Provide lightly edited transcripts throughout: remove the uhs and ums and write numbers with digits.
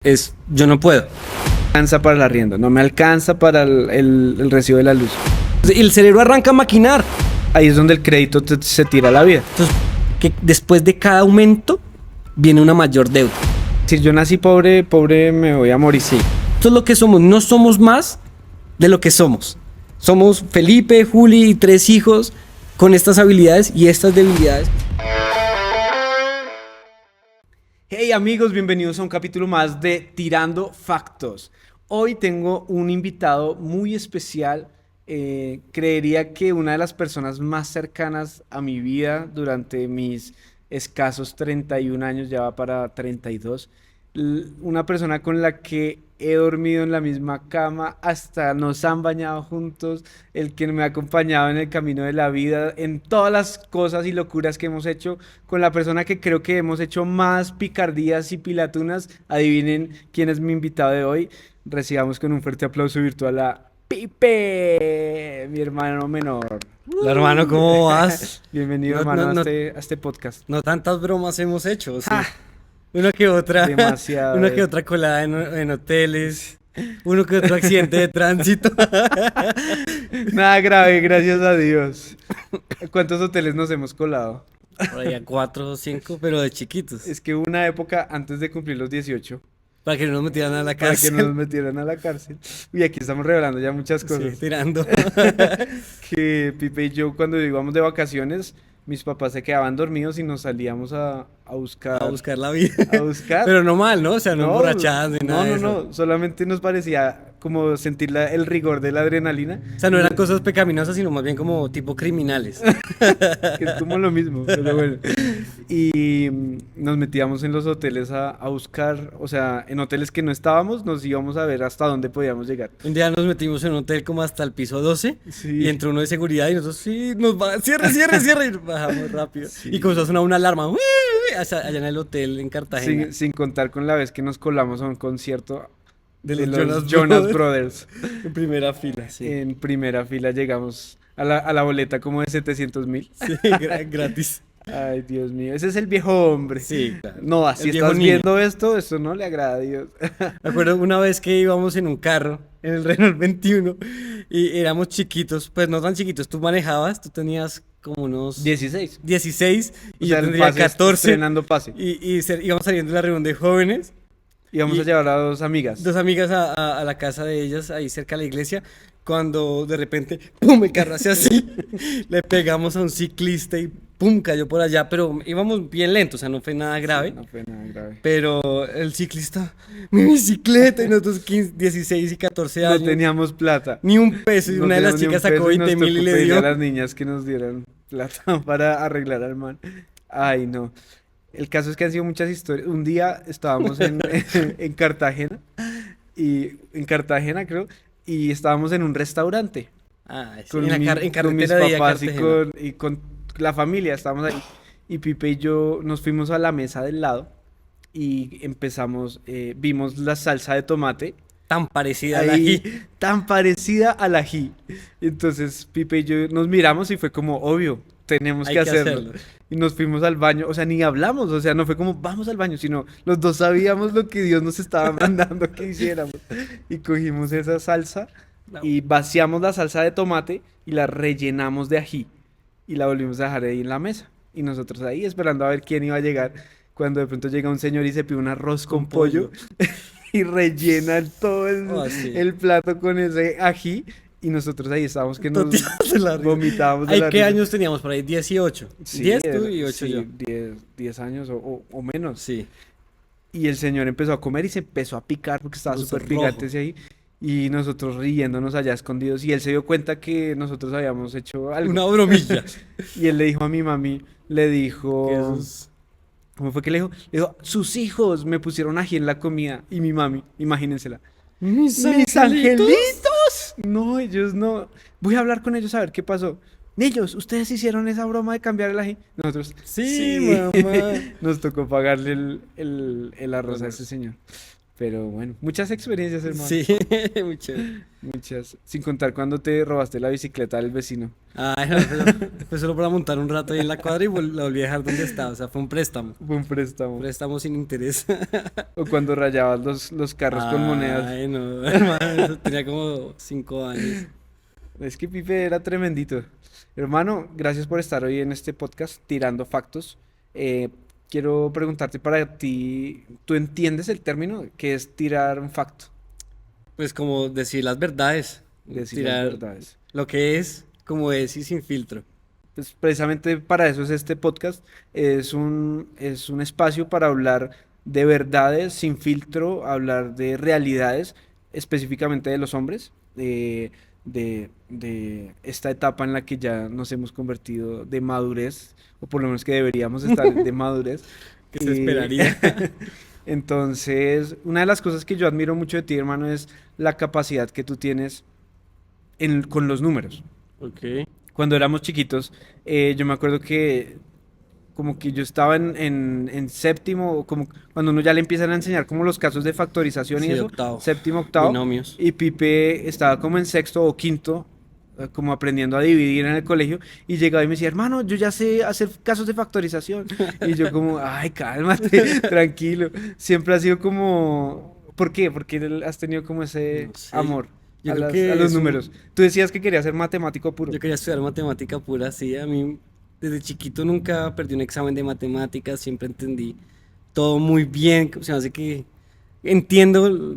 es yo no puedo. Alcanza para el arriendo, no me alcanza para el recibo de la luz. El cerebro arranca a maquinar. Ahí es donde el crédito se tira a la vida. Entonces, que después de cada aumento viene una mayor deuda. Si yo nací pobre, pobre me voy a morir. Sí. Esto es lo que somos. No somos más de lo que somos. Somos Felipe, Juli y 3 hijos con estas habilidades y estas debilidades. Hey amigos, bienvenidos a un capítulo más de Tirando Factos. Hoy tengo un invitado muy especial. Creería que una de las personas más cercanas a mi vida durante mis escasos 31 años, ya va para 32. Una persona con la que he dormido en la misma cama, hasta nos han bañado juntos, el que me ha acompañado en el camino de la vida, en todas las cosas y locuras que hemos hecho, con la persona que creo que hemos hecho más picardías y pilatunas. Adivinen quién es mi invitado de hoy. Recibamos con un fuerte aplauso virtual a Pipe, mi hermano menor. Hola, hermano, ¿cómo vas? Bienvenido, hermano, a este podcast. No tantas bromas hemos hecho, sí. Una que otra. Demasiado. Una que otra colada en hoteles. Uno que otro accidente de tránsito. Nada grave, gracias a Dios. ¿Cuántos hoteles nos hemos colado? Por allá 4 o 5, pero de chiquitos. Es que hubo una época antes de cumplir los 18. Para que no nos metieran a la Para cárcel. que no nos metieran a la cárcel. Y aquí estamos revelando ya muchas cosas. Sí, tirando. Que Pipe y yo, cuando íbamos de vacaciones, mis papás se quedaban dormidos y nos salíamos a buscar. A buscar la vida. A buscar. Pero no mal, ¿no? O sea, no emborrachadas ni nada de eso. No. Solamente nos parecía como sentir el rigor de la adrenalina. O sea, no eran cosas pecaminosas, sino más bien como tipo criminales. Que es como lo mismo, pero bueno. Y nos metíamos en los hoteles a buscar, o sea, en hoteles que no estábamos, nos íbamos a ver hasta dónde podíamos llegar. Un día nos metimos en un hotel como hasta el piso 12 Sí. y entró uno de seguridad y nosotros, sí, nos va, cierre, y bajamos rápido. Sí. Y comenzó a sonar una alarma, ¡uy! Allá en el hotel en Cartagena. Sin contar con la vez que nos colamos a un concierto De de los los Jonas Jonas Brothers. En primera fila, sí. En primera fila llegamos a la boleta como de 700,000. Sí, gratis. Ay, Dios mío, ese es el viejo hombre. Sí, claro. No, así El viejo estás niño. viendo esto, eso no le agrada a Dios. Me acuerdo una vez que íbamos en un carro, en el Renault 21, y éramos chiquitos, pues no tan chiquitos, tú manejabas, tú tenías como unos 16. 16 y O yo sea, el tendría pase, 14 estrenando pase. íbamos saliendo de la reunión de jóvenes. Íbamos a llevar a 2 amigas. Dos amigas a la casa de ellas, ahí cerca de la iglesia, cuando de repente, ¡pum!, el carro hace así, le pegamos a un ciclista y ¡pum!, cayó por allá, pero íbamos bien lentos, o sea, no fue nada grave, No fue nada grave. pero el ciclista, mi bicicleta, y nosotros 15, 16 y 14 No años, teníamos plata. ni un peso, y No una de las teníamos ni chicas un sacó peso y nos 20,000 y tocó le pedirle dio. a las niñas que nos dieran plata para arreglar al man. Ay, no. El caso es que han sido muchas historias. Un día estábamos en Cartagena, en Cartagena creo, y estábamos en un restaurante Ah, sí, con, en mi- en con mis carretera de papás Cartagena. y con la familia, estábamos ahí. Y Pipe y yo nos fuimos a la mesa del lado y empezamos, vimos la salsa de tomate. Tan parecida a la Ahí, ají. tan parecida al ají. Entonces Pipe y yo nos miramos y fue como, obvio, tenemos Hay que que hacerlo. hacerlo. Y nos fuimos al baño, o sea, ni hablamos, o sea, no fue como, vamos al baño, sino los dos sabíamos lo que Dios nos estaba mandando que hiciéramos. Y cogimos esa salsa y vaciamos la salsa de tomate y la rellenamos de ají. Y la volvimos a dejar ahí en la mesa. Y nosotros ahí esperando a ver quién iba a llegar. Cuando de pronto llega un señor y se pide un arroz con pollo. Y rellenan todo Oh, sí. el plato con ese ají. Y nosotros ahí estábamos que nos Toteados de la risa. vomitábamos de Ay, la ¿qué risa. años teníamos por ahí? 18. Sí, 10 tú y 8 sí, yo. 10 años o menos. Sí. Y el señor empezó a comer y se empezó a picar porque estaba Puso súper picante rojo. ese ahí. Y nosotros riéndonos allá escondidos. Y él se dio cuenta que nosotros habíamos hecho algo. Una bromilla. Y él le dijo a mi mami, le Que dijo... esos- ¿Cómo fue que le dijo? Le dijo, sus hijos me pusieron ají en la comida. Y mi mami, imagínensela. ¡Mis ¡Mis angelitos! angelitos! No, ellos no. Voy a hablar con ellos a ver qué pasó. Niños, ¿ustedes hicieron esa broma de cambiar el ají? Nosotros, Sí, mamá. Nos tocó pagarle el arroz a ese señor. Pero bueno, muchas experiencias, hermano. Sí, muy chévere. Muchas. Sin contar cuando te robaste la bicicleta del vecino. Ay, no, pero fue solo para montar un rato ahí en la cuadra y la volví a dejar donde estaba. O sea, fue un préstamo. Fue un préstamo. Préstamo sin interés. O cuando rayabas los carros con monedas. Ay, no, hermano, eso tenía como 5 años. Es que Pipe era tremendito. Hermano, gracias por estar hoy en este podcast Tirando Factos. Quiero preguntarte para ti, ¿tú entiendes el término que es tirar un facto? Pues como decir las verdades, Decir las tirar verdades. lo que es, como es y sin filtro. Pues precisamente para eso es este podcast. Es un espacio para hablar de verdades sin filtro, hablar de realidades, específicamente de los hombres, de esta etapa en la que ya nos hemos convertido de madurez, o por lo menos que deberíamos estar de madurez. ¿Qué se Y esperaría? entonces, una de las cosas que yo admiro mucho de ti, hermano, es la capacidad que tú tienes con los números. Ok. Cuando éramos chiquitos, yo me acuerdo que como que yo estaba en séptimo, como cuando uno ya le empiezan a enseñar como los casos de factorización y Sí, eso, octavo. séptimo, octavo, Binomios. y Pipe estaba como en sexto o quinto, como aprendiendo a dividir en el colegio, y llegaba y me decía, hermano, yo ya sé hacer casos de factorización, y yo como, ay, cálmate, tranquilo, siempre ha sido como, ¿por qué? Porque has tenido como ese No sé. amor Yo a creo que a los es números. Tú decías que querías ser matemático puro. yo quería estudiar matemática pura, sí. A mí, desde chiquito nunca perdí un examen de matemáticas, siempre entendí todo muy bien. O sea, hace que entiendo,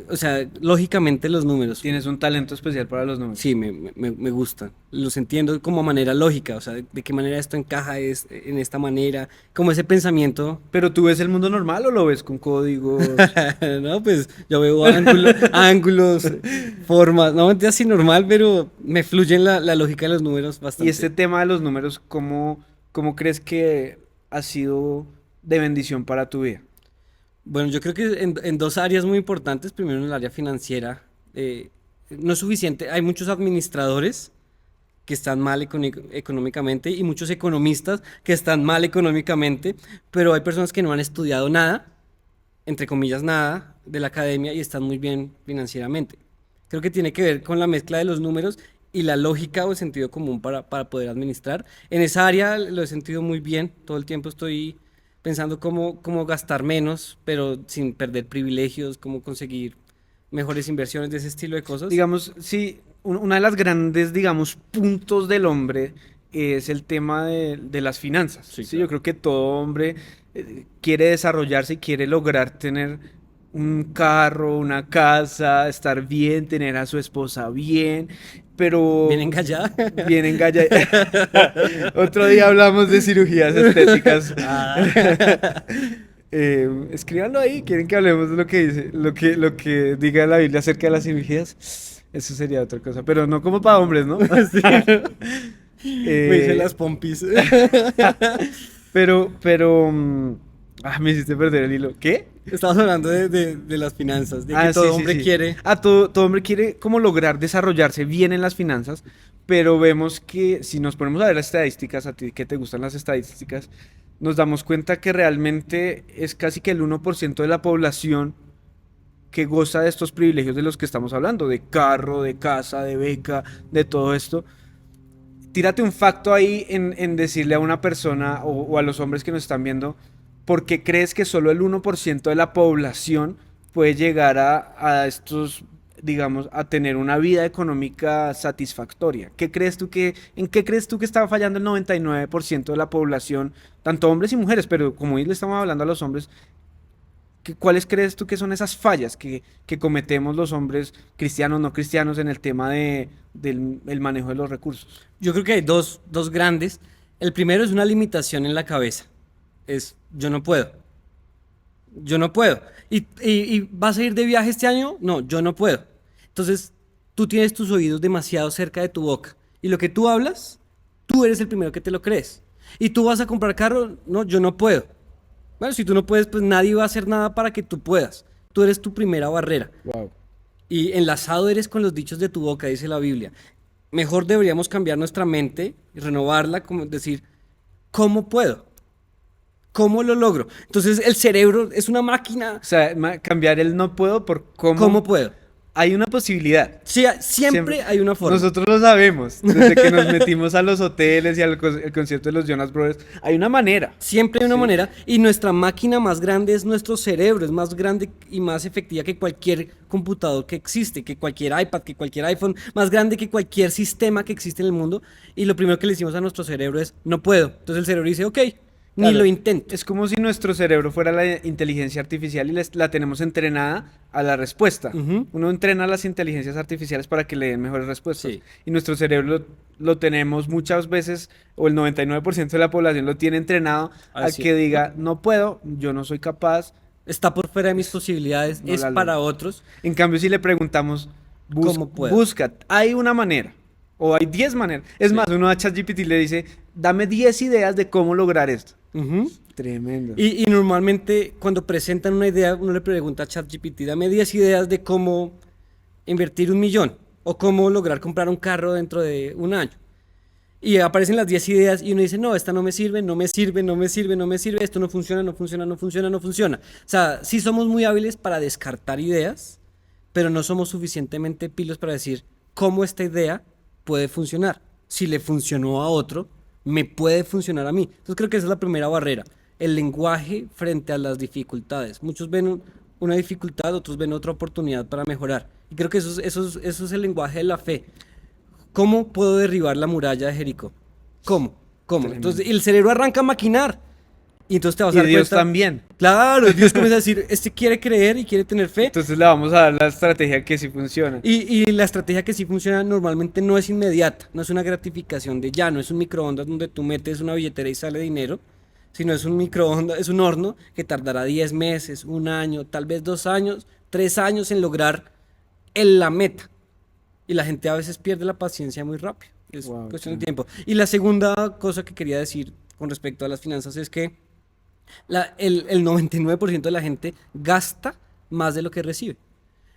o sea, lógicamente los números. Tienes un talento especial para los números. Sí, me gustan. Los entiendo como manera lógica, o sea, de qué manera esto encaja en esta manera, como ese pensamiento. ¿Pero tú ves el mundo normal o lo ves con códigos? No, pues yo veo ángulos, formas, no mentira así normal, pero me fluye en la lógica de los números Y bastante. este tema de los números, ¿cómo crees que ha sido de bendición para tu vida? Bueno, yo creo que en dos áreas muy importantes. Primero, en el área financiera, no es suficiente. Hay muchos administradores que están mal económicamente y muchos economistas que están mal económicamente, pero hay personas que no han estudiado nada, entre comillas nada, de la academia y están muy bien financieramente. Creo que tiene que ver con la mezcla de los números y la lógica o el sentido común para poder administrar. En esa área lo he sentido muy bien. Todo el tiempo estoy pensando cómo gastar menos, pero sin perder privilegios, cómo conseguir mejores inversiones de ese estilo de cosas. Digamos, sí, una de las grandes, digamos, puntos del hombre es el tema de las finanzas. Sí, Sí, yo claro. creo que todo hombre quiere desarrollarse y quiere lograr tener un carro, una casa, estar bien, tener a su esposa bien, Bien pero engallada. bien engallada. Otro día hablamos de cirugías estéticas. Ah. Escríbanlo ahí, quieren que hablemos de lo que dice, lo que diga la Biblia acerca de las cirugías. Eso sería otra cosa, pero no como para hombres, ¿no? Sí. Me hice Eh, las pompis. me hiciste perder el hilo. ¿Qué? Estamos hablando de las finanzas, de que todo Sí, sí, hombre sí. quiere. Todo hombre quiere como lograr desarrollarse bien en las finanzas, pero vemos que si nos ponemos a ver las estadísticas, a ti que te gustan las estadísticas, nos damos cuenta que realmente es casi que el 1% de la población que goza de estos privilegios de los que estamos hablando, de carro, de casa, de beca, de todo esto. Tírate un facto ahí en decirle a una persona o a los hombres que nos están viendo, ¿por qué crees que solo el 1% de la población puede llegar a estos, digamos, a tener una vida económica satisfactoria? ¿En qué crees tú que está fallando el 99% de la población, tanto hombres y mujeres, pero como hoy le estamos hablando a los hombres, ¿cuáles crees tú que son esas fallas que cometemos los hombres cristianos, no cristianos, en el tema del el manejo de los recursos? Yo creo que hay dos grandes. El primero es una limitación en la cabeza. Es yo no puedo. Yo no puedo. ¿Y vas a ir de viaje este año? No, yo no puedo. Entonces, tú tienes tus oídos demasiado cerca de tu boca. Y lo que tú hablas, tú eres el primero que te lo crees. Y tú vas a comprar carro, no, yo no puedo. Bueno, si tú no puedes, pues nadie va a hacer nada para que tú puedas. Tú eres tu primera barrera. Wow. Y enlazado eres con los dichos de tu boca, dice la Biblia. Mejor deberíamos cambiar nuestra mente y renovarla, como decir, ¿cómo puedo? ¿Cómo lo logro? Entonces el cerebro es una máquina. O sea, cambiar el no puedo por cómo. ¿Cómo puedo? Hay una posibilidad. Sí, siempre hay una forma. Nosotros lo sabemos. Desde que nos metimos a los hoteles y el concierto de los Jonas Brothers, hay una manera. Siempre hay una Sí. manera, y nuestra máquina más grande es nuestro cerebro, es más grande y más efectiva que cualquier computador que existe, que cualquier iPad, que cualquier iPhone, más grande que cualquier sistema que existe en el mundo. Y lo primero que le decimos a nuestro cerebro es, no puedo. Entonces el cerebro dice, ok, ni Claro, lo intento. es como si nuestro cerebro fuera la inteligencia artificial y la tenemos entrenada a la respuesta. Ujú. Uno entrena a las inteligencias artificiales para que le den mejores respuestas. Sí. Y nuestro cerebro lo tenemos muchas veces, o el 99% de la población lo tiene entrenado a Así que es. diga, no puedo, yo no soy capaz, Está por fuera de mis posibilidades, no es la para logro. otros. En cambio, si le preguntamos, ¿Cómo puedo? busca, hay una manera, o hay 10 maneras. Es Sí. más, uno a ChatGPT le dice, dame 10 ideas de cómo lograr esto. Ujú. Tremendo. Y normalmente cuando presentan una idea, uno le pregunta a ChatGPT, dame 10 ideas de cómo invertir 1 millón o cómo lograr comprar un carro dentro de un año. Y aparecen las 10 ideas y uno dice, no, esta no me sirve, no me sirve, no me sirve, no me sirve, esto no funciona, no funciona, no funciona, no funciona. O sea, sí somos muy hábiles para descartar ideas, pero no somos suficientemente pilos para decir cómo esta idea puede funcionar. Si le funcionó a otro, me puede funcionar a mí. Entonces creo que esa es la primera barrera, el lenguaje frente a las dificultades. Muchos ven una dificultad, otros ven otra oportunidad para mejorar. Y creo que eso es el lenguaje de la fe. ¿Cómo puedo derribar la muralla de Jericó? ¿Cómo? ¿Cómo? Tremendo. Entonces el cerebro arranca a maquinar. Y entonces te vas a Y dar Dios cuenta. también. Claro, Dios comienza a decir, este quiere creer y quiere tener fe. Entonces le vamos a dar la estrategia que sí funciona. Y la estrategia que sí funciona normalmente no es inmediata, no es una gratificación de ya, no es un microondas donde tú metes una billetera y sale dinero, sino es un microondas, es un horno que tardará 10 meses, un año, tal vez 2 años, 3 años en lograr la meta. Y la gente a veces pierde la paciencia muy rápido. Es Wow, cuestión de sí. tiempo. Y la segunda cosa que quería decir con respecto a las finanzas es que el 99% de la gente gasta más de lo que recibe.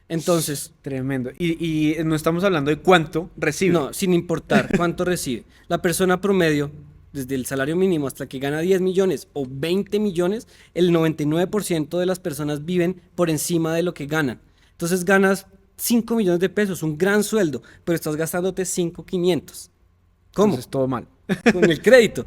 Entonces, Tremendo. Y no estamos hablando de cuánto recibe. no, sin importar cuánto recibe. La persona promedio, desde el salario mínimo hasta que gana 10 millones o 20 millones, el 99% de las personas viven por encima de lo que ganan. Entonces ganas 5 millones de pesos, un gran sueldo, pero estás gastándote 5.500. ¿Cómo? Entonces todo mal. Con el crédito.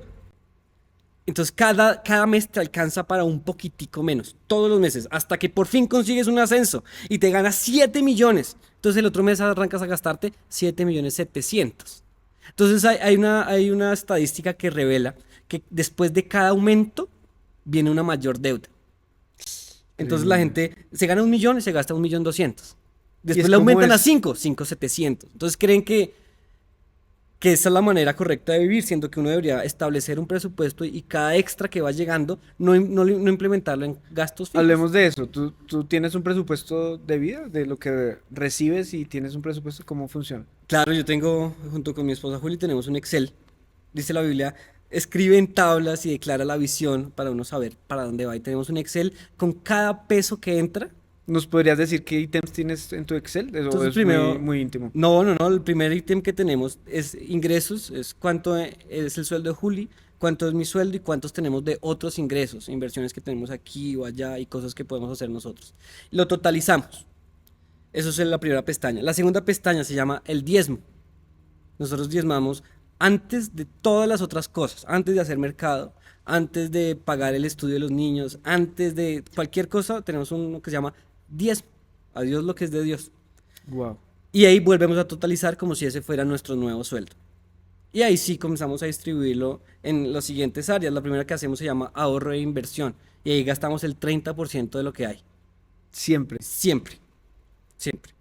Entonces cada mes te alcanza para un poquitico menos, todos los meses, hasta que por fin consigues un ascenso y te ganas 7 millones. Entonces el otro mes arrancas a gastarte 7.700.000. Entonces hay una estadística que revela que después de cada aumento viene una mayor deuda. Entonces la Tremendo. gente se gana 1 millón y se gasta 1.200.000. Después es le como aumentan a es- 5.700. Entonces creen que esa es la manera correcta de vivir, siendo que uno debería establecer un presupuesto y cada extra que va llegando no implementarlo en gastos fijos. Hablemos de eso. ¿Tú tienes un presupuesto de vida, de lo que recibes y tienes un presupuesto? ¿Cómo funciona? Claro, yo tengo, junto con mi esposa Juli, tenemos un Excel. Dice la Biblia, escribe en tablas y declara la visión para uno saber para dónde va. Y tenemos un Excel con cada peso que entra. ¿Nos podrías decir qué ítems tienes en tu Excel? ¿O Entonces es primero, muy íntimo? no, el primer ítem que tenemos es ingresos, es cuánto es el sueldo de Juli, cuánto es mi sueldo y cuántos tenemos de otros ingresos, inversiones que tenemos aquí o allá y cosas que podemos hacer nosotros. Lo totalizamos. Eso es la primera pestaña. La segunda pestaña se llama el diezmo. Nosotros diezmamos antes de todas las otras cosas, antes de hacer mercado, antes de pagar el estudio de los niños, antes de cualquier cosa, tenemos uno que se llama diezmo. A Dios lo que es de Dios. Wow. Y ahí volvemos a totalizar como si ese fuera nuestro nuevo sueldo. Y ahí sí comenzamos a distribuirlo en las siguientes áreas. La primera que hacemos se llama ahorro e inversión. Y ahí gastamos el 30% de lo que hay. Siempre. Siempre, siempre.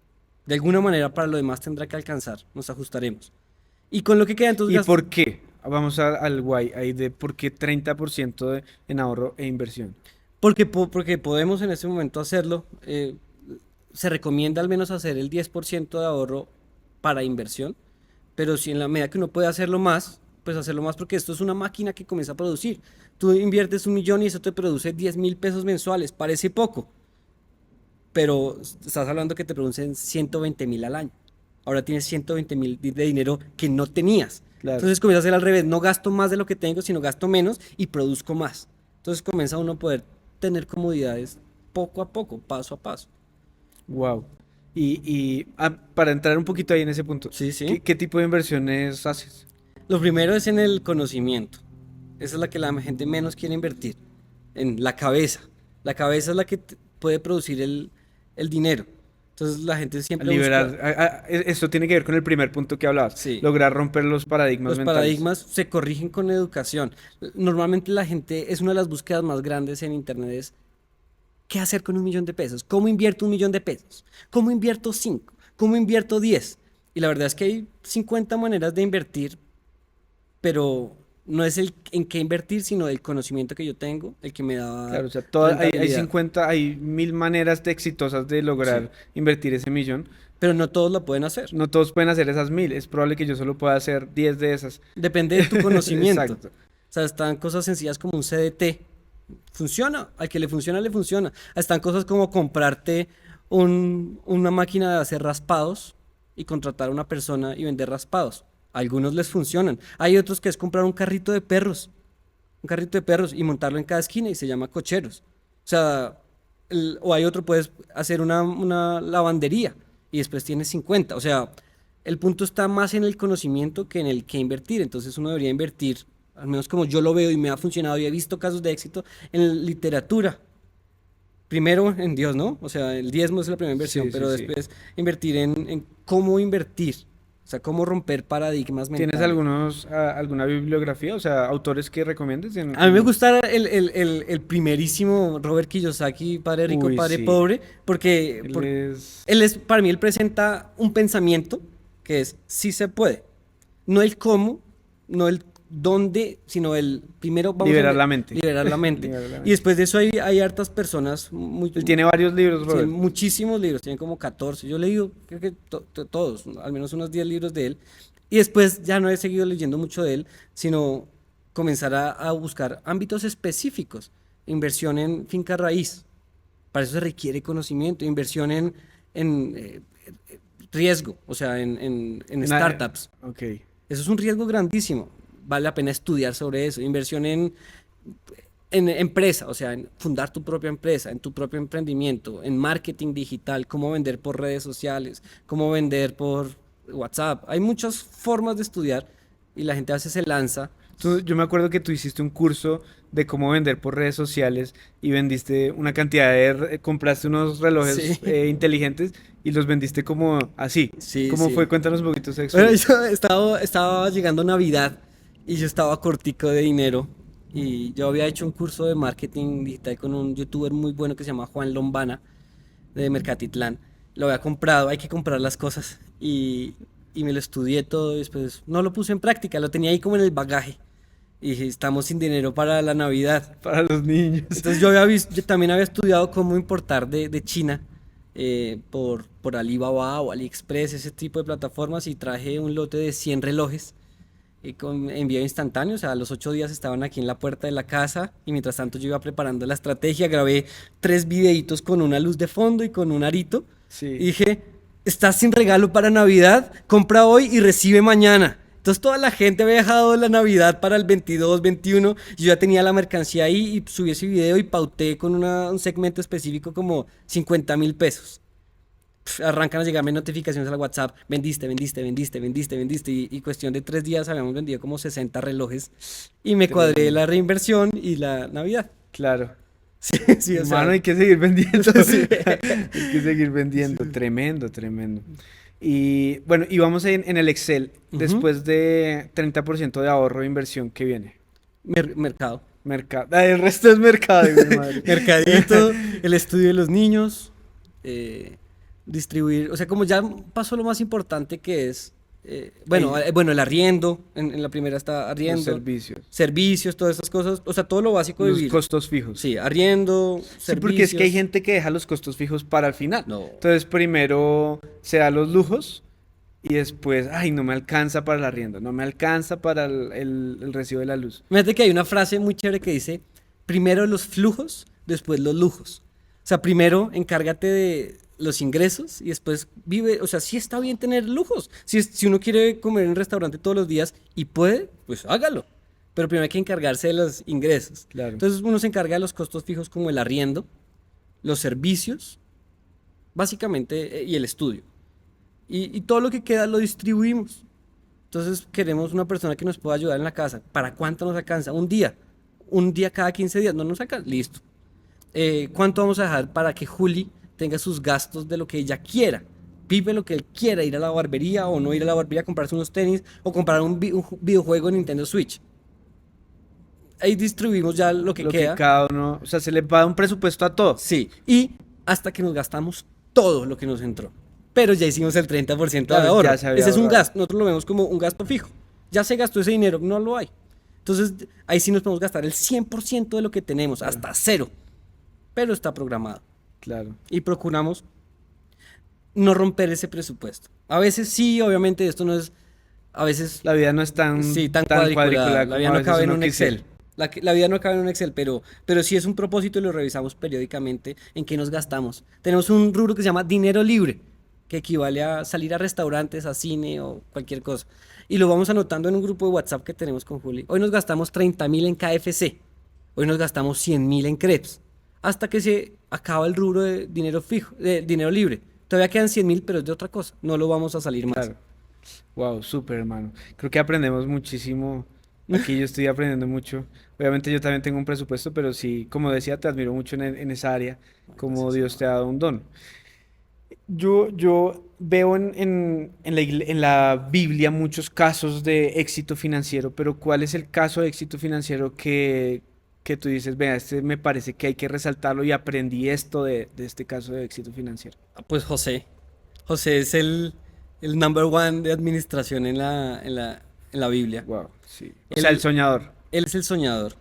De alguna manera para lo demás tendrá que alcanzar. Nos ajustaremos. Y con lo que queda entonces ¿Y por qué? Vamos al guay ahí de por qué 30% en ahorro e inversión. porque podemos en este momento hacerlo. Se recomienda al menos hacer el 10% de ahorro para inversión, pero si en la medida que uno puede hacerlo más, pues hacerlo más porque esto es una máquina que comienza a producir. Tú inviertes 1 millón y eso te produce 10.000 pesos mensuales, parece poco, pero estás hablando que te producen 120.000 al año. Ahora tienes 120.000 de dinero que no tenías. Claro. Entonces comienza a hacer al revés, no gasto más de lo que tengo, sino gasto menos y produzco más. Entonces comienza uno a poder tener comodidades poco a poco, paso a paso. Wow. Para entrar un poquito ahí en ese punto, Sí, ¿qué, sí. qué tipo de inversiones haces? Lo primero es en el conocimiento. Esa es la que la gente menos quiere invertir. En la cabeza. La cabeza es la que puede producir el dinero. Entonces la gente siempre busca, Liberar, esto tiene que ver con el primer punto que hablabas, sí, lograr romper los paradigmas los mentales. paradigmas se corrigen con educación. Normalmente la gente, es una de las búsquedas más grandes en internet, es ¿qué hacer con 1 millón de pesos? ¿Cómo invierto 1 millón de pesos? ¿Cómo invierto 5? ¿Cómo invierto 10? Y la verdad es que hay 50 maneras de invertir, pero no es el en qué invertir, sino el conocimiento que yo tengo, el que me da Claro, o sea, hay rentabilidad. 50, hay 1000 maneras exitosas de Sí. lograr invertir ese millón. Pero no todos lo pueden hacer. No todos pueden hacer esas 1000, es probable que yo solo pueda hacer 10 de esas. Depende de tu conocimiento. Exacto. O sea, están cosas sencillas como un CDT. Funciona, al que le funciona, le funciona. Están cosas como comprarte una máquina de hacer raspados y contratar a una persona y vender raspados. A algunos les funcionan. Hay otros que es comprar un carrito de perros y montarlo en cada esquina y se llama cocheros. O sea, o hay otro, puedes hacer una lavandería y después tienes 50. O sea, el punto está más en el conocimiento que en el que invertir. Entonces uno debería invertir, al menos como yo lo veo y me ha funcionado y he visto casos de éxito, en literatura. Primero en Dios, ¿no? O sea, el diezmo es la primera inversión, Sí, sí, pero sí. después invertir en cómo invertir. O sea, cómo romper paradigmas ¿Tienes mentales. alguna bibliografía, o sea, autores que recomiendes? A mí me gusta el primerísimo Robert Kiyosaki, Padre Rico, Uy, Padre sí. Pobre, porque, Él porque es él es, para mí, él presenta un pensamiento que es sí se puede. No el cómo, no el dónde, sino el primero vamos a liberar la mente. liberar la mente. Liberar la Y mente. después de eso hay hartas personas, muy, Él tiene varios libros, sí, Robert. muchísimos libros, tiene como 14. Yo he leído, creo que todos, al menos unos 10 libros de él. Y después ya no he seguido leyendo mucho de él, sino comenzar a buscar ámbitos específicos. Inversión en finca raíz. Para eso se requiere conocimiento. Inversión en riesgo, o sea, en startups. Ok. Eso es un riesgo grandísimo. Vale la pena estudiar sobre eso. Inversión en empresa, o sea, en fundar tu propia empresa, en tu propio emprendimiento, en marketing digital, cómo vender por redes sociales, cómo vender por WhatsApp. Hay muchas formas de estudiar y la gente a veces se lanza. Yo me acuerdo que tú hiciste un curso de cómo vender por redes sociales y vendiste una cantidad compraste unos relojes Sí, inteligentes y los vendiste como así. sí, ¿Cómo fue? sí. Cuéntanos un poquito esa Bueno, experiencia. yo estaba llegando Navidad y yo estaba cortico de dinero y yo había hecho un curso de marketing digital con un youtuber muy bueno que se llama Juan Lombana de Mercatitlán. Lo había comprado, hay que comprar las cosas y me lo estudié todo y después no lo puse en práctica, lo tenía ahí como en el bagaje y dije, estamos sin dinero para la Navidad. Para los niños. Entonces yo había visto, yo también había estudiado cómo importar de China por Alibaba o AliExpress, ese tipo de plataformas, y traje un lote de 100 relojes con envío instantáneo, o sea, a los 8 días estaban aquí en la puerta de la casa y mientras tanto yo iba preparando la estrategia, grabé 3 videitos con una luz de fondo y con un arito y Sí. dije, estás sin regalo para Navidad, compra hoy y recibe mañana. Entonces toda la gente había dejado la Navidad para el 22, 21, yo ya tenía la mercancía ahí y subí ese video y pauté con un segmento específico como 50.000 pesos. Arrancan a llegarme notificaciones al WhatsApp, vendiste, vendiste, vendiste, vendiste, vendiste, y cuestión de 3 días habíamos vendido como 60 relojes y me cuadré Tremendo. la reinversión y la Navidad. Claro. Sí, sí, o Hermano, sea, hay que seguir vendiendo. sí. Hay que seguir vendiendo. Tremendo, tremendo. Y bueno, y vamos en el Excel. Ujú. Después de 30% de ahorro de inversión, ¿qué viene? Mercado. Mercado. Ah, el resto es mercado, mi madre. Mercadito, el estudio de los niños, eh, distribuir, o sea, como ya pasó lo más importante que es, bueno, Ahí, bueno, el arriendo, en la primera está los arriendo, servicios. servicios, todas esas cosas, o sea, todo lo básico de Los vivir. costos fijos. Sí, arriendo, Sí, porque es que hay servicios. gente que deja los costos fijos para el final. No. Entonces, primero se da los lujos y después, ay, no me alcanza para el arriendo, no me alcanza para el recibo de la luz. Fíjate que hay una frase muy chévere que dice, primero los flujos, después los lujos. O sea, primero encárgate de los ingresos y después vive, o sea, sí está bien tener lujos. Si uno quiere comer en un restaurante todos los días y puede, pues hágalo. pero primero hay que encargarse de los ingresos. Claro. Entonces uno se encarga de los costos fijos como el arriendo, los servicios, básicamente, y el estudio. Y todo lo que queda lo distribuimos. Entonces queremos una persona que nos pueda ayudar en la casa. ¿Para cuánto nos alcanza? Un día cada 15 días, no nos alcanza, listo. ¿Cuánto vamos a dejar para que Juli tenga sus gastos de lo que ella quiera? Vive lo que él quiera, ir a la barbería o no ir a la barbería, comprarse unos tenis o comprar un videojuego en Nintendo Switch. Ahí distribuimos ya lo que Lo queda. que cada uno, o sea, se le va a dar un presupuesto a todo. Sí, y hasta que nos gastamos todo lo que nos entró. Pero ya hicimos el 30% de Claro, ahorro. ya se había Ese es un ahorrado. gasto, nosotros lo vemos como un gasto fijo. Ya se gastó ese dinero, no lo hay. Entonces, ahí sí nos podemos gastar el 100% de lo que tenemos, hasta cero. Pero está programado. Claro. Y procuramos no romper ese presupuesto. A veces sí, obviamente esto no es, a veces La vida no es tan, sí, tan tan cuadriculada. La como vida a no veces cabe en uno un quisiera. Excel. La vida no cabe en un Excel, pero sí es un propósito y lo revisamos periódicamente en qué nos gastamos. Tenemos un rubro que se llama dinero libre, que equivale a salir a restaurantes, a cine o cualquier cosa. Y lo vamos anotando en un grupo de WhatsApp que tenemos con Juli. Hoy nos gastamos 30.000 en KFC. Hoy nos gastamos 100.000 en crepes. Hasta que se acaba el rubro de dinero fijo, de dinero libre. Todavía quedan 100.000, pero es de otra cosa. No lo vamos a salir más. Claro. Wow, súper hermano. Creo que aprendemos muchísimo. Aquí yo estoy aprendiendo mucho. Obviamente yo también tengo un presupuesto, pero sí, como decía, te admiro mucho en esa área, como Dios te ha dado un don. Yo veo en la Biblia muchos casos de éxito financiero, pero ¿cuál es el caso de éxito financiero que tú dices, vea, este me parece que hay que resaltarlo y aprendí esto de este caso de éxito financiero? Pues José. José es el number one de administración en la Biblia. Wow, sí. O Él, sea, el soñador. él es el soñador.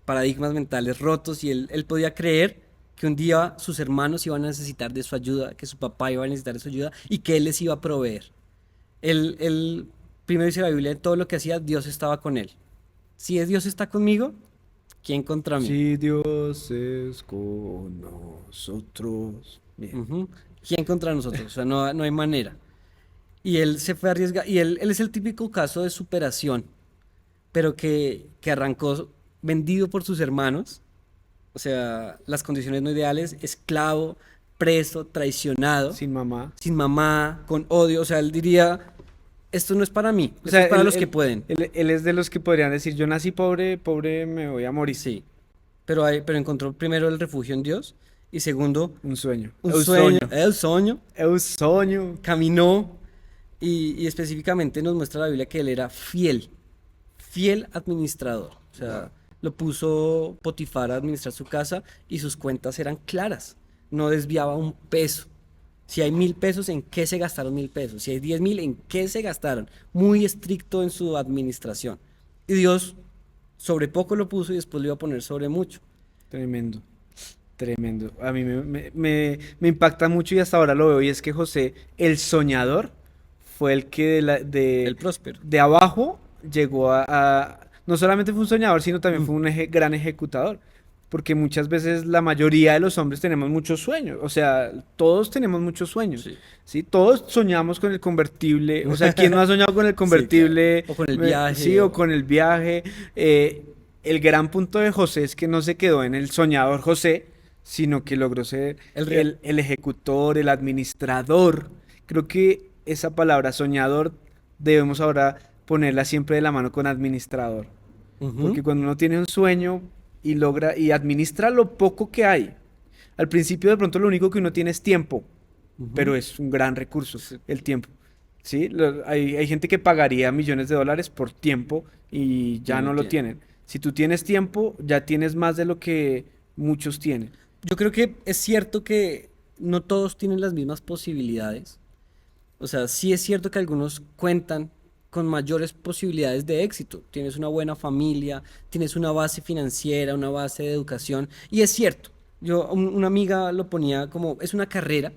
Paradigmas mentales rotos y él podía creer que un día sus hermanos iban a necesitar de su ayuda, que su papá iba a necesitar de su ayuda y que él les iba a proveer. Él, primero dice la Biblia, todo lo que hacía, Dios estaba con él. Si es Dios está conmigo, ¿quién contra mí? Si Dios es con nosotros. Bien. Ujú. ¿Quién contra nosotros? O sea, no hay manera. Y él se fue a arriesgar, y él es el típico caso de superación, pero que arrancó vendido por sus hermanos, o sea, las condiciones no ideales, esclavo, preso, traicionado, Sin mamá. sin mamá, con odio, o sea, él diría, esto no es para mí, O esto sea, es para los que pueden. él es de los que podrían decir, yo nací pobre, pobre me voy a morir. Sí, pero encontró primero el refugio en Dios, y segundo, Un sueño. un Eu sueño, sonho. el sueño, Eu sonho. caminó, y específicamente nos muestra la Biblia que él era fiel administrador. O sea, lo puso Potifar a administrar su casa y sus cuentas eran claras. No desviaba un peso. Si hay 1.000 pesos, ¿en qué se gastaron 1.000 pesos? Si hay 10.000, ¿en qué se gastaron? Muy estricto en su administración. Y Dios sobre poco lo puso y después lo iba a poner sobre mucho. Tremendo. Tremendo. A mí me impacta mucho y hasta ahora lo veo. Y es que José, el soñador, fue el que El próspero. de abajo llegó no solamente fue un soñador, sino también fue un gran ejecutador. Porque muchas veces la mayoría de los hombres tenemos muchos sueños. O sea, todos tenemos muchos sueños. Sí. ¿Sí? Todos soñamos con el convertible. O sea, ¿quién no ha soñado con el Sí, convertible? claro. O con el viaje. Sí, o con el viaje. El gran punto de José es que no se quedó en el soñador José, sino que logró ser El real. el ejecutor, el administrador. Creo que esa palabra soñador debemos ahora ponerla siempre de la mano con administrador. Ujú. Porque cuando uno tiene un sueño y logra y administra lo poco que hay, al principio de pronto lo único que uno tiene es tiempo, Ujú. pero es un gran recurso el tiempo. ¿Sí? Hay gente que pagaría millones de dólares por tiempo y ya No no lo lo tiene. tienen. Si tú tienes tiempo, ya tienes más de lo que muchos tienen. Yo creo que es cierto que no todos tienen las mismas posibilidades. O sea, sí es cierto que algunos cuentan con mayores posibilidades de éxito. Tienes una buena familia, tienes una base financiera, una base de educación. Y es cierto, una amiga lo ponía como, es una carrera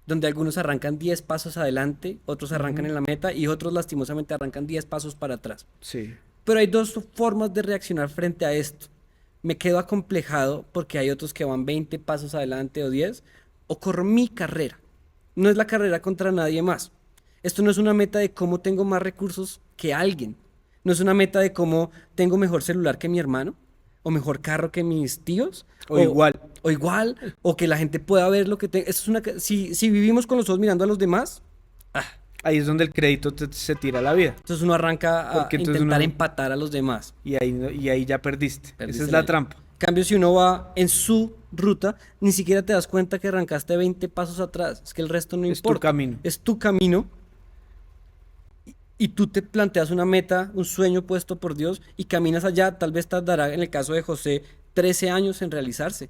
donde algunos arrancan 10 pasos adelante, otros arrancan Ujú. en la meta y otros lastimosamente arrancan 10 pasos para atrás. Sí, Pero hay dos formas de reaccionar frente a esto. Me quedo acomplejado porque hay otros que van 20 pasos adelante o 10, o corro mi carrera. No es la carrera contra nadie más. Esto no es una meta de cómo tengo más recursos que alguien. No es una meta de cómo tengo mejor celular que mi hermano, o mejor carro que mis tíos, O igual. o igual, o que la gente pueda ver lo que tengo. Eso es si vivimos con los ojos mirando a los demás, Ahí es donde el crédito se tira a la vida. entonces uno arranca a Porque entonces intentar uno- empatar a los demás. Y ahí ya perdiste. Perdiste Esa es la la vida. trampa. En cambio, si uno va en su ruta, ni siquiera te das cuenta que arrancaste 20 pasos atrás. Es que el resto no Es tu importa. camino. Es tu camino. Y tú te planteas una meta, un sueño puesto por Dios y caminas allá. Tal vez tardará, en el caso de José, 13 años en realizarse.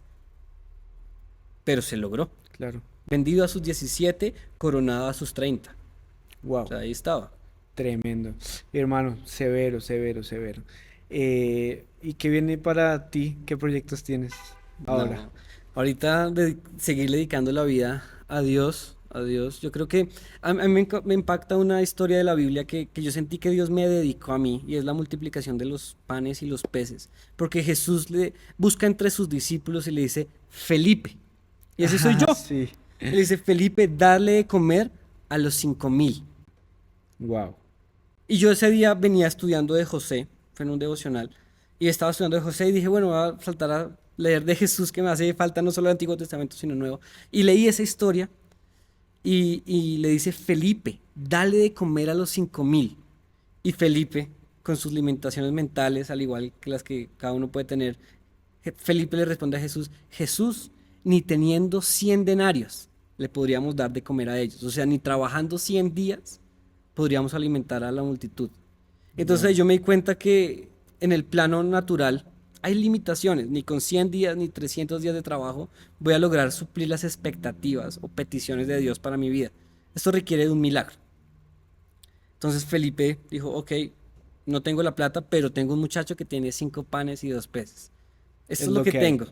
Pero se logró. Claro. Vendido a sus 17, coronado a sus 30. Wow. O sea, ahí estaba. Tremendo. Hermano, severo, severo, severo. ¿Y qué viene para ti? ¿Qué proyectos tienes ahora? No, ahorita seguir dedicando la vida a Dios, a Dios. Yo creo que a mí me impacta una historia de la Biblia que yo sentí que Dios me dedicó a mí y es la multiplicación de los panes y los peces. Porque Jesús le busca entre sus discípulos y le dice, Felipe. Y ese soy yo. Sí. Le dice, Felipe, darle de comer a los 5,000. Wow. Y yo ese día venía estudiando de José, fue en un devocional, y estaba estudiando de José y dije, bueno, voy a saltar a leer de Jesús, que me hace falta no solo el Antiguo Testamento, sino Nuevo. Y leí esa historia y le dice, Felipe, dale de comer a los 5,000. Y Felipe, con sus limitaciones mentales, al igual que las que cada uno puede tener, Felipe le responde a Jesús, Jesús, ni teniendo 100 denarios le podríamos dar de comer a ellos. O sea, ni trabajando 100 días podríamos alimentar a la multitud. Entonces yo me di cuenta que en el plano natural hay limitaciones, ni con 100 días ni 300 días de trabajo voy a lograr suplir las expectativas o peticiones de Dios para mi vida. Esto requiere de un milagro. Entonces Felipe dijo, ok, no tengo la plata, pero tengo un muchacho que tiene 5 panes y 2 peces. Esto es lo que hay. tengo. O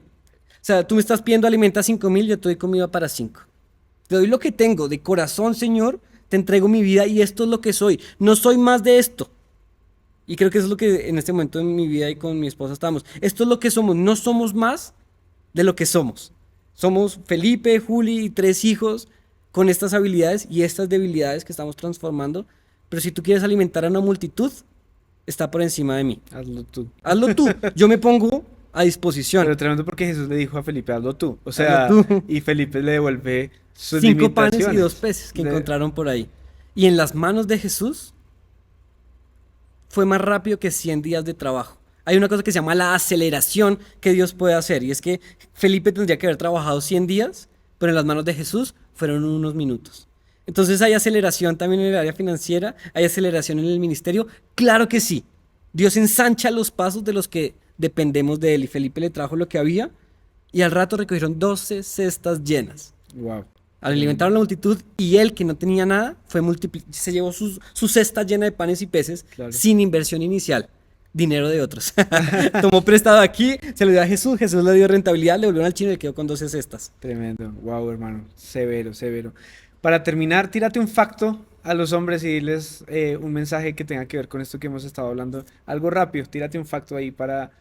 sea, tú me estás pidiendo alimenta 5,000, yo te doy comida para 5. Te doy lo que tengo, de corazón, Señor, te entrego mi vida y esto es lo que soy. No soy más de esto. Y creo que eso es lo que en este momento en mi vida y con mi esposa estamos. Esto es lo que somos, no somos más de lo que somos. Somos Felipe, Juli y 3 hijos con estas habilidades y estas debilidades que estamos transformando. Pero si tú quieres alimentar a una multitud, está por encima de mí. Hazlo tú. Hazlo tú. Yo me pongo a disposición. Pero tremendo porque Jesús le dijo a Felipe, hazlo tú. O sea, Hazlo tú. y Felipe le devuelve sus 5 panes y limitaciones. 2 peces que De- encontraron por ahí. Y en las manos de Jesús fue más rápido que 100 días de trabajo. Hay una cosa que se llama la aceleración que Dios puede hacer. Y es que Felipe tendría que haber trabajado 100 días, pero en las manos de Jesús fueron unos minutos. Entonces hay aceleración también en el área financiera, hay aceleración en el ministerio. Claro que sí. Dios ensancha los pasos de los que dependemos de él. Y Felipe le trajo lo que había y al rato recogieron 12 cestas llenas. Wow. Alimentaron a la multitud y él, que no tenía nada, se llevó su cesta llena de panes y peces Claro. sin inversión inicial. Dinero de otros. Tomó prestado aquí, se lo dio a Jesús, Jesús le dio rentabilidad, le volvieron al chino y quedó con 12 cestas. Tremendo. Wow, hermano. Severo, severo. Para terminar, tírate un facto a los hombres y diles un mensaje que tenga que ver con esto que hemos estado hablando. Algo rápido, tírate un facto ahí para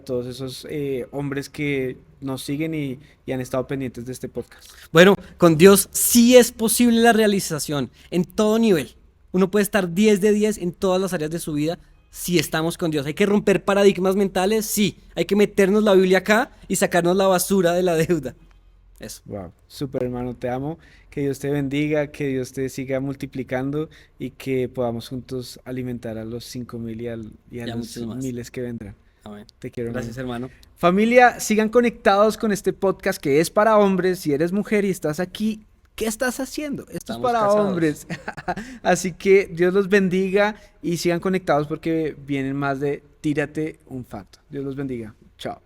todos esos hombres que nos siguen y han estado pendientes de este podcast. Bueno, con Dios sí es posible la realización en todo nivel. Uno puede estar 10 de 10 en todas las áreas de su vida si estamos con Dios. Hay que romper paradigmas mentales, sí. Hay que meternos la Biblia acá y sacarnos la basura de la deuda. Eso. Wow, súper hermano, te amo. Que Dios te bendiga, que Dios te siga multiplicando y que podamos juntos alimentar a los 5,000 y a Y a los muchos más. miles que vendrán. Amén. Te quiero, hermano. Gracias, hermano. Familia, sigan conectados con este podcast que es para hombres. Si eres mujer y estás aquí, ¿qué estás haciendo? Esto Estamos es para casados. hombres. Así que Dios los bendiga y sigan conectados porque vienen más de Tírate un facto. Dios los bendiga. Chao.